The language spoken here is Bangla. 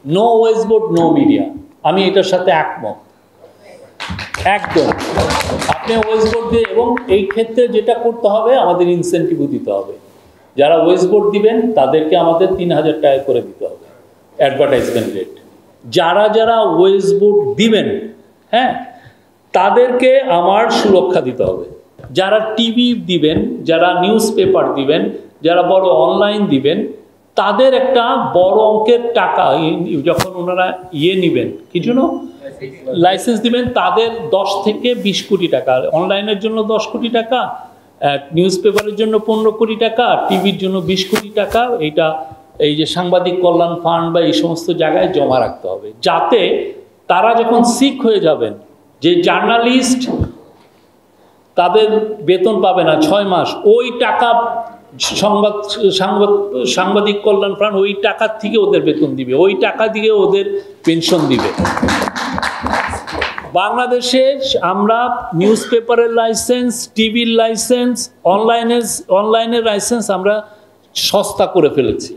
No wage board no media, আমি এটার সাথে একমত একদম। আপনি ওয়েজ বোর্ড দিয়ে, এবং এই ক্ষেত্রে যেটা করতে হবে আমাদের ইনসেন্টিভও দিতে হবে। যারা ওয়েজ বোর্ড দিবেন তাদেরকে আমাদের 3000 টাকা করে দিতে হবে অ্যাডভার্টাইজমেন্ট রেট। যারা যারা ওয়েজ বোর্ড দিবেন, হ্যাঁ, তাদেরকে আমার সুরক্ষা দিতে হবে। যারা টিভি দিবেন, যারা নিউজ পেপার দিবেন, যারা বড় অনলাইন দিবেন, তাদের একটা বড় অঙ্কের টাকা যখন ওনারা নেবেন, কি জন্য লাইসেন্স দিবেন, তাদের 10 থেকে 20 কোটি টাকা, অনলাইনের জন্য 10 কোটি টাকা, নিউজ পেপারের জন্য 15 কোটি টাকা, টিভির জন্য 20 কোটি টাকা, এইটা এই যে সাংবাদিক কল্যাণ ফান্ড বা এই সমস্ত জায়গায় জমা রাখতে হবে, যাতে তারা যখন সিক হয়ে যাবেন, যে জার্নালিস্ট তাদের বেতন পাবে না 6 মাস, ওই টাকা সাংবাদিক কল্যাণ ফান্ড ওই টাকার থেকে ওদের বেতন দিবে, ওই টাকা দিয়ে ওদের পেনশন দিবে। বাংলাদেশে আমরা নিউজ পেপারের লাইসেন্স, টিভির লাইসেন্স, অনলাইনের লাইসেন্স আমরা সস্তা করে ফেলেছি।